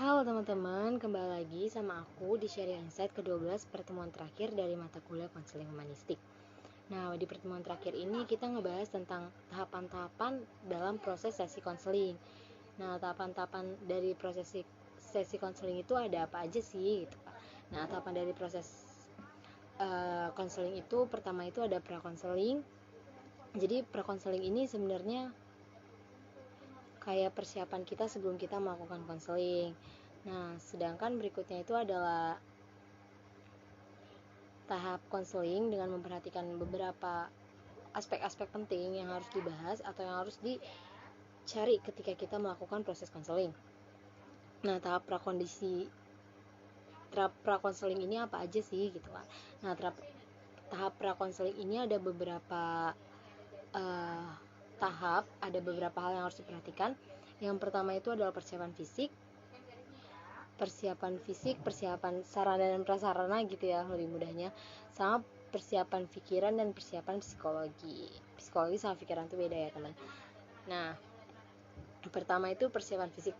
Halo teman-teman, kembali lagi sama aku di Sharing Insight ke-12 pertemuan terakhir dari mata kuliah konseling humanistik. Nah, di pertemuan terakhir ini kita ngebahas tentang tahapan-tahapan dalam proses sesi konseling. Nah, tahapan-tahapan dari proses sesi konseling itu ada apa aja sih gitu, Pak. Nah, tahapan dari proses konseling itu pertama itu ada pra-konseling. Jadi pra-konseling ini sebenarnya kayak persiapan kita sebelum kita melakukan konseling. Nah, sedangkan berikutnya itu adalah tahap konseling dengan memperhatikan beberapa aspek-aspek penting yang harus dibahas atau yang harus dicari ketika kita melakukan proses konseling. Nah, tahap prakonseling ini apa aja sih gitu kan. Nah, tahap prakonseling ini ada beberapa tahap, ada beberapa hal yang harus diperhatikan. Yang pertama itu adalah persiapan fisik, persiapan sarana dan prasarana gitu ya lebih mudahnya, sama persiapan pikiran dan persiapan psikologi sama pikiran itu beda ya teman. Nah, pertama itu persiapan fisik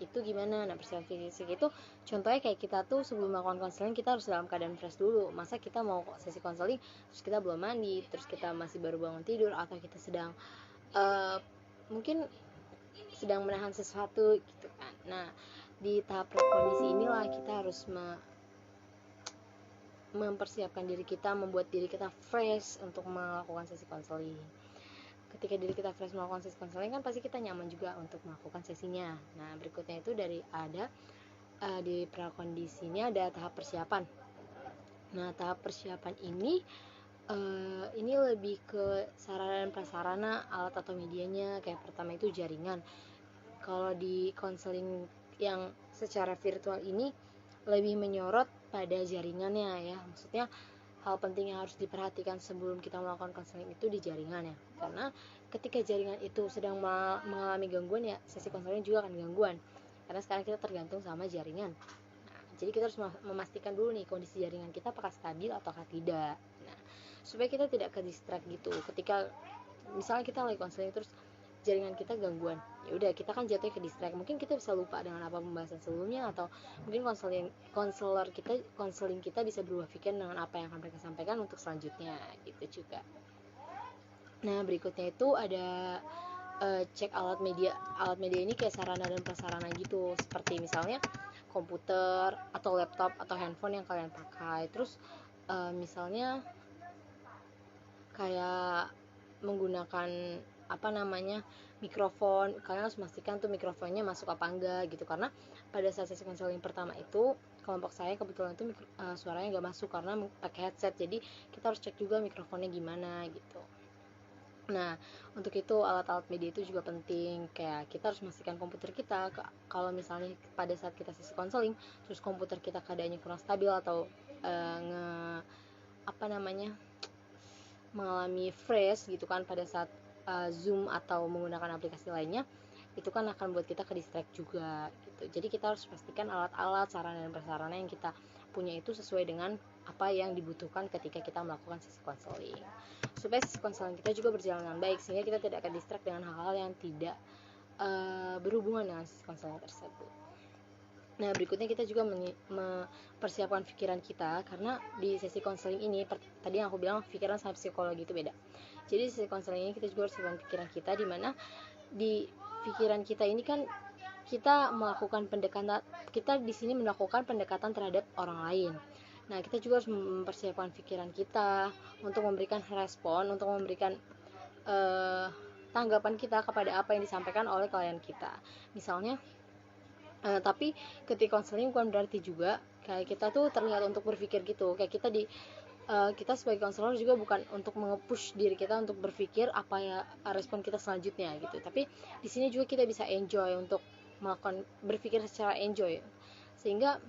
itu gimana? Nah, persiapan fisik itu contohnya kayak kita tuh sebelum melakukan konseling kita harus dalam keadaan fresh dulu. Masa kita mau sesi konseling terus kita belum mandi, terus kita masih baru bangun tidur, atau kita sedang mungkin sedang menahan sesuatu gitu kan. Nah, di tahap kondisi inilah kita harus mempersiapkan diri kita, membuat diri kita fresh untuk melakukan sesi konseling. Ketika diri kita fresh melakukan sesi konseling kan pasti kita nyaman juga untuk melakukan sesinya. Nah, berikutnya itu di prakondisi ini ada tahap persiapan. Nah, tahap persiapan ini lebih ke sarana dan prasarana, alat atau medianya. Kayak pertama itu jaringan. Kalau di konseling yang secara virtual ini lebih menyorot pada jaringannya ya. Maksudnya hal penting yang harus diperhatikan sebelum kita melakukan konseling itu di jaringan ya. Karena ketika jaringan itu sedang mengalami gangguan ya, sesi konseling juga akan gangguan. Karena sekarang kita tergantung sama jaringan. Nah, jadi kita harus memastikan dulu nih kondisi jaringan kita apakah stabil ataukah tidak. Nah, supaya kita tidak ke distract gitu. Ketika misalnya kita lagi konseling terus jaringan kita gangguan, ya udah kita kan jatuhnya ke distract. Mungkin kita bisa lupa dengan apa pembahasan sebelumnya, atau mungkin konseling kita bisa berubah pikiran dengan apa yang akan mereka sampaikan untuk selanjutnya gitu juga. Nah, berikutnya itu ada cek alat media ini kayak sarana dan prasarana gitu, seperti misalnya komputer atau laptop atau handphone yang kalian pakai. Terus misalnya kayak menggunakan mikrofon, kalian harus memastikan tuh mikrofonnya masuk apa enggak gitu, karena pada saat sesi konseling pertama itu kelompok saya kebetulan itu suaranya nggak masuk karena pakai headset, jadi kita harus cek juga mikrofonnya gimana gitu. Nah, untuk itu alat-alat media itu juga penting, kayak kita harus memastikan komputer kita kalau misalnya pada saat kita sesi konseling terus komputer kita keadaannya kurang stabil atau mengalami freeze gitu kan pada saat Zoom atau menggunakan aplikasi lainnya, itu kan akan buat kita ke distract juga gitu. Jadi kita harus pastikan alat-alat, sarana dan prasarana yang kita punya itu sesuai dengan apa yang dibutuhkan ketika kita melakukan sesi konseling, supaya sesi konseling kita juga berjalan dengan baik, sehingga kita tidak akan distract dengan hal-hal yang tidak berhubungan dengan sesi konseling tersebut. Nah, berikutnya kita juga mempersiapkan pikiran kita, karena di sesi konseling ini tadi yang aku bilang pikiran sama psikologi itu beda. Jadi di sesi konseling ini kita juga harus mempersiapkan pikiran kita, di mana di pikiran kita ini kan kita di sini melakukan pendekatan terhadap orang lain. Nah, kita juga harus mempersiapkan pikiran kita untuk memberikan respon, untuk memberikan tanggapan kita kepada apa yang disampaikan oleh klien kita. Misalnya tapi ketika konseling bukan berarti juga kayak kita tuh terlihat untuk berpikir gitu, kayak kita sebagai konselor juga bukan untuk nge-push diri kita untuk berpikir apa ya respon kita selanjutnya gitu, tapi di sini juga kita bisa enjoy untuk berpikir secara enjoy, sehingga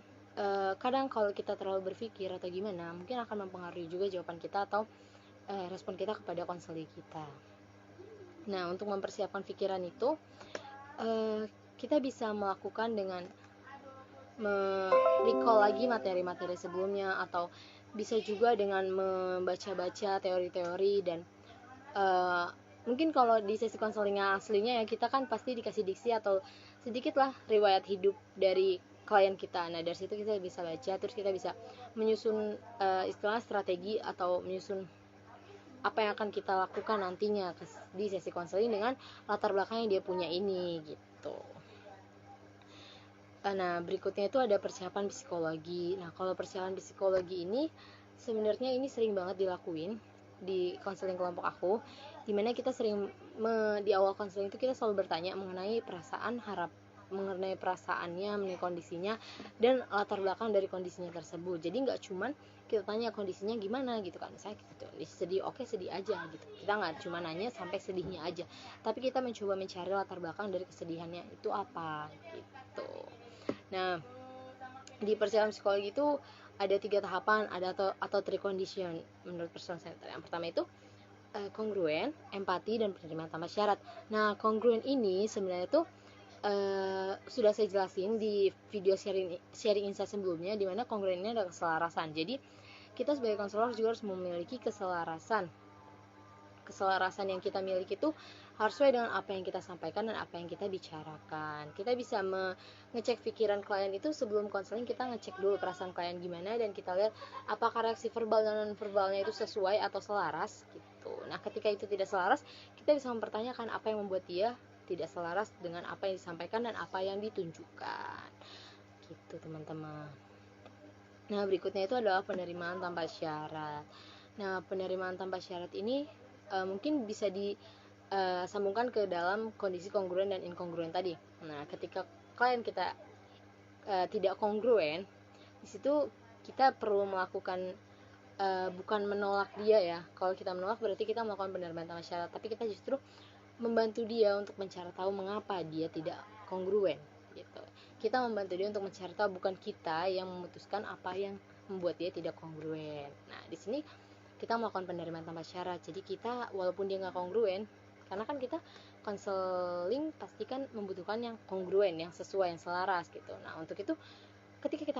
kadang kalau kita terlalu berpikir atau gimana mungkin akan mempengaruhi juga jawaban kita atau respon kita kepada konseling kita. Nah, untuk mempersiapkan pikiran itu kita bisa melakukan dengan recall lagi materi-materi sebelumnya, atau bisa juga dengan membaca-baca teori-teori dan mungkin kalau di sesi konseling aslinya ya kita kan pasti dikasih diksi atau sedikit lah riwayat hidup dari klien kita. Nah dari situ kita bisa baca, terus kita bisa menyusun istilah strategi atau menyusun apa yang akan kita lakukan nantinya di sesi konseling dengan latar belakang yang dia punya ini gitu. Nah berikutnya itu ada persiapan psikologi. Nah kalau persiapan psikologi ini sebenarnya ini sering banget dilakuin di konseling kelompok aku, dimana kita sering di awal konseling itu kita selalu bertanya mengenai perasaan, mengenai perasaannya, mengenai kondisinya, dan latar belakang dari kondisinya tersebut. Jadi nggak cuman kita tanya kondisinya gimana gitu kan, misalnya gitu, sedih, oke sedih aja gitu, kita nggak cuma nanya sampai sedihnya aja, tapi kita mencoba mencari latar belakang dari kesedihannya itu apa gitu. Nah di persiapan psikologi itu ada 3 tahapan, ada atau 3 condition menurut personal center. Yang pertama itu kongruen, empati, dan penerimaan tanpa syarat. Nah kongruen ini sebenarnya itu sudah saya jelasin di video sharing insight sebelumnya, dimana kongruen ini adalah keselarasan. Jadi kita sebagai konselor juga harus memiliki keselarasan yang kita miliki itu harus sesuai dengan apa yang kita sampaikan dan apa yang kita bicarakan. Kita bisa mengecek pikiran klien itu sebelum konseling, kita ngecek dulu perasaan klien gimana, dan kita lihat apakah reaksi verbal dan non verbalnya itu sesuai atau selaras gitu. Nah ketika itu tidak selaras, kita bisa mempertanyakan apa yang membuat dia tidak selaras dengan apa yang disampaikan dan apa yang ditunjukkan gitu teman-teman. Nah berikutnya itu adalah penerimaan tanpa syarat. Nah penerimaan tanpa syarat ini mungkin bisa disambungkan ke dalam kondisi kongruen dan inkongruen tadi. Nah ketika klien kita tidak kongruen, di situ kita perlu melakukan bukan menolak dia ya. Kalau kita menolak berarti kita melakukan penerimaan tanpa syarat, tapi kita justru membantu dia untuk mencari tahu mengapa dia tidak kongruen gitu. Kita membantu dia untuk mencari tahu, bukan kita yang memutuskan apa yang membuat dia tidak kongruen. Nah di sini kita melakukan penerimaan tanpa syarat. Jadi kita walaupun dia nggak kongruen, karena kan kita konseling pastikan membutuhkan yang kongruen, yang sesuai, yang selaras gitu. Nah untuk itu ketika kita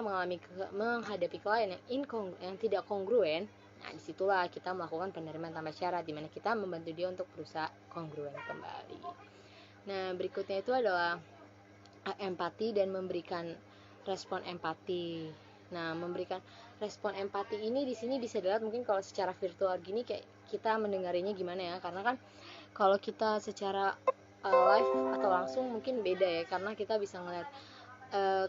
menghadapi klien yang tidak kongruen, nah disitulah kita melakukan penerimaan tanpa syarat, dimana kita membantu dia untuk berusaha kongruen kembali. Nah berikutnya itu adalah empati dan memberikan respon empati. Nah memberikan respon empati ini di sini bisa dilihat mungkin kalau secara virtual gini kayak kita mendengarinya gimana ya, karena kan kalau kita secara live atau langsung mungkin beda ya, karena kita bisa ngeliat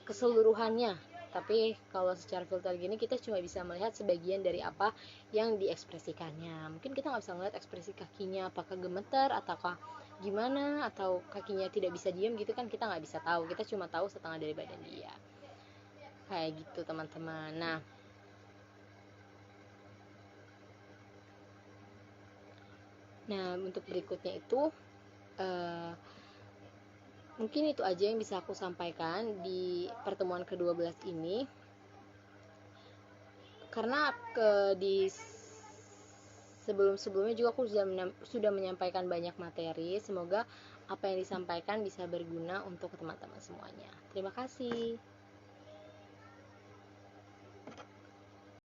keseluruhannya. Tapi kalau secara virtual gini kita cuma bisa melihat sebagian dari apa yang diekspresikannya. Mungkin kita nggak bisa ngeliat ekspresi kakinya apakah gemeter ataukah gimana, atau kakinya tidak bisa diam gitu kan, kita nggak bisa tahu, kita cuma tahu setengah dari badan dia kayak gitu teman-teman. Nah untuk berikutnya itu mungkin itu aja yang bisa aku sampaikan di pertemuan ke-12 ini, karena di sebelum-sebelumnya juga aku sudah menyampaikan banyak materi. Semoga apa yang disampaikan bisa berguna untuk teman-teman semuanya. Terima kasih.